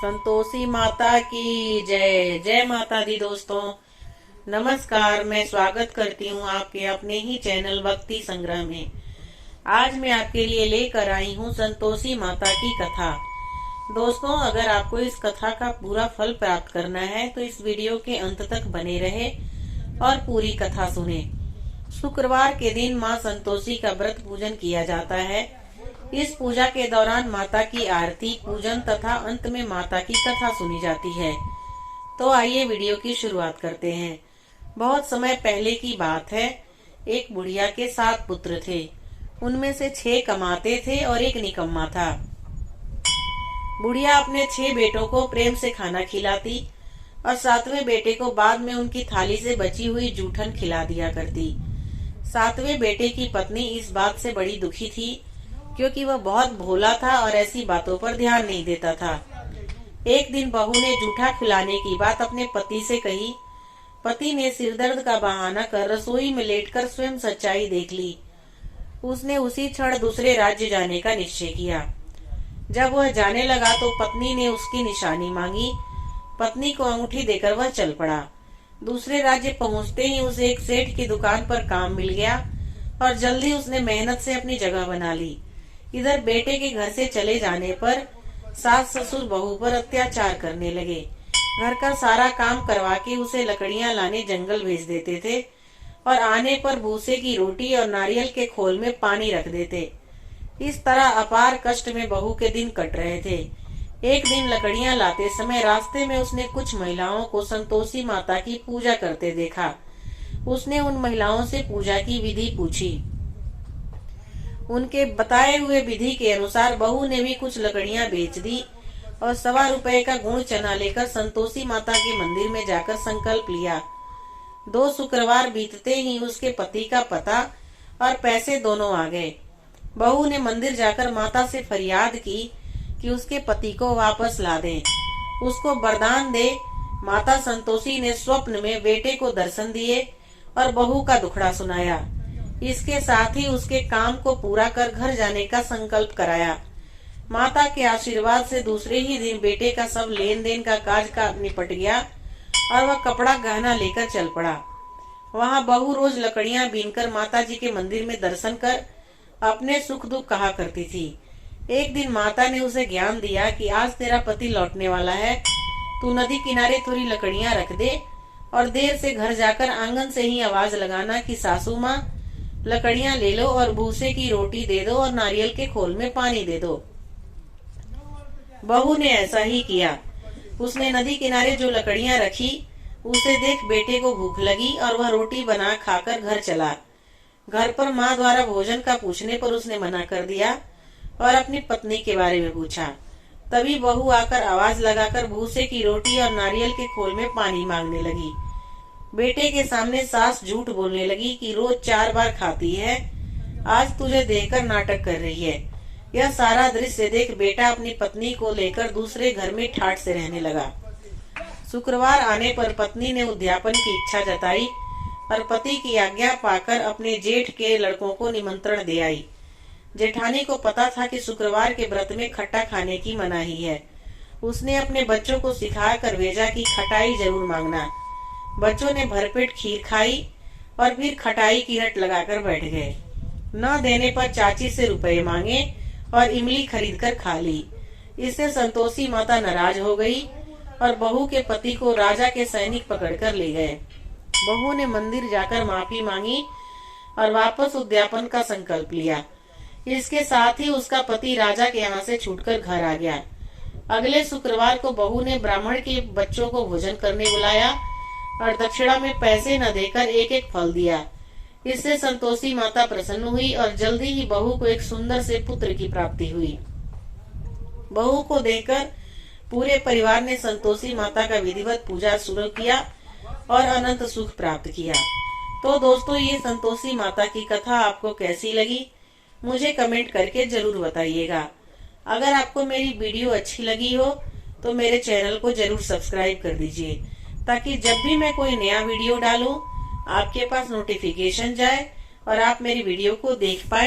संतोषी माता की जय। जय माता दी। दोस्तों नमस्कार, मैं स्वागत करती हूँ आपके अपने ही चैनल भक्ति संग्रह में। आज मैं आपके लिए लेकर आई हूँ संतोषी माता की कथा। दोस्तों, अगर आपको इस कथा का पूरा फल प्राप्त करना है तो इस वीडियो के अंत तक बने रहे और पूरी कथा सुने। शुक्रवार के दिन माँ संतोषी का व्रत पूजन किया जाता है। इस पूजा के दौरान माता की आरती, पूजन तथा अंत में माता की कथा सुनी जाती है। तो आइए वीडियो की शुरुआत करते हैं। बहुत समय पहले की बात है। एक बुढ़िया के 7 पुत्र थे। उनमें से 6 कमाते थे और एक निकम्मा था। बुढ़िया अपने 6 बेटों को प्रेम से खाना खिलाती और 7वें बेटे को बाद में उनकी थाली से बची हुई जूठन खिला दिया करती। 7वें बेटे की पत्नी इस बात से बड़ी दुखी थी, क्योंकि वह बहुत भोला था और ऐसी बातों पर ध्यान नहीं देता था। एक दिन बहू ने जूठा खिलाने की बात अपने पति से कही। पति ने सिरदर्द का बहाना कर रसोई में लेटकर स्वयं सच्चाई देख ली। उसने उसी क्षण दूसरे राज्य जाने का निश्चय किया। जब वह जाने लगा तो पत्नी ने उसकी निशानी मांगी। पत्नी को अंगूठी देकर वह चल पड़ा। दूसरे राज्य पहुंचते ही उसे एक सेठ की दुकान पर काम मिल गया और जल्दी उसने मेहनत से अपनी जगह बना ली। इधर बेटे के घर से चले जाने पर सास ससुर बहू पर अत्याचार करने लगे। घर का सारा काम करवा के उसे लकड़ियां लाने जंगल भेज देते थे और आने पर भूसे की रोटी और नारियल के खोल में पानी रख देते। इस तरह अपार कष्ट में बहू के दिन कट रहे थे। एक दिन लकड़ियां लाते समय रास्ते में उसने कुछ महिलाओं को संतोषी माता की पूजा करते देखा। उसने उन महिलाओं से पूजा की विधि पूछी। उनके बताए हुए विधि के अनुसार बहू ने भी कुछ लकड़ियां बेच दी और ₹1.25 रुपए का गुड़ चना लेकर संतोषी माता के मंदिर में जाकर संकल्प लिया। 2 शुक्रवार बीतते ही उसके पति का पता और पैसे दोनों आ गए। बहू ने मंदिर जाकर माता से फरियाद की कि उसके पति को वापस ला दें, उसको वरदान दे। माता संतोषी ने स्वप्न में बेटे को दर्शन दिए और बहू का दुखड़ा सुनाया। इसके साथ ही उसके काम को पूरा कर घर जाने का संकल्प कराया। माता के आशीर्वाद से दूसरे ही दिन बेटे का सब लेन देन का काज का निपट गया और वह कपड़ा गहना लेकर चल पड़ा। वहाँ बहू रोज लकड़ियां बीनकर माता जी के मंदिर में दर्शन कर अपने सुख दुख कहा करती थी। एक दिन माता ने उसे ज्ञान दिया कि आज तेरा पति लौटने वाला है, तू नदी किनारे थोड़ी लकड़ियां रख दे और देर से घर जाकर आंगन से ही आवाज लगाना कि सासू माँ लकड़ियां ले लो और भूसे की रोटी दे दो और नारियल के खोल में पानी दे दो। बहू ने ऐसा ही किया। उसने नदी किनारे जो लकड़ियां रखी, उसे देख बेटे को भूख लगी और वह रोटी बना खाकर घर चला। घर पर माँ द्वारा भोजन का पूछने पर उसने मना कर दिया और अपनी पत्नी के बारे में पूछा। तभी बहू आकर आवाज लगाकर भूसे की रोटी और नारियल के खोल में पानी मांगने लगी। बेटे के सामने सास झूठ बोलने लगी कि रोज 4 बार खाती है, आज तुझे देकर नाटक कर रही है। यह सारा दृश्य देख बेटा अपनी पत्नी को लेकर दूसरे घर में ठाठ से रहने लगा। शुक्रवार आने पर पत्नी ने उद्यापन की इच्छा जताई और पति की आज्ञा पाकर अपने जेठ के लड़कों को निमंत्रण दे आई। जेठानी को पता था कि शुक्रवार के व्रत में खट्टा खाने की मनाही है। उसने अपने बच्चों को सिखा कर भेजा कि खटाई जरूर मांगना। बच्चों ने भरपेट खीर खाई और फिर खटाई की रट लगाकर बैठ गए। न देने पर चाची से रुपए मांगे और इमली खरीद कर खा ली। इससे संतोषी माता नाराज हो गई और बहू के पति को राजा के सैनिक पकड़कर ले गए। बहू ने मंदिर जाकर माफी मांगी और वापस उद्यापन का संकल्प लिया। इसके साथ ही उसका पति राजा के यहाँ से छूटकर घर आ गया। अगले शुक्रवार को बहू ने ब्राह्मण के बच्चों को भोजन करने बुलाया और दक्षिणा में पैसे न देकर एक एक फल दिया। इससे संतोषी माता प्रसन्न हुई और जल्दी ही बहू को एक सुंदर से पुत्र की प्राप्ति हुई। बहू को देखकर पूरे परिवार ने संतोषी माता का विधिवत पूजा शुरू किया और अनंत सुख प्राप्त किया। तो दोस्तों, ये संतोषी माता की कथा आपको कैसी लगी मुझे कमेंट करके जरूर बताइएगा। अगर आपको मेरी वीडियो अच्छी लगी हो तो मेरे चैनल को जरूर सब्सक्राइब कर दीजिए, ताकि जब भी मैं कोई नया वीडियो डालूं आपके पास नोटिफिकेशन जाए और आप मेरी वीडियो को देख पाए।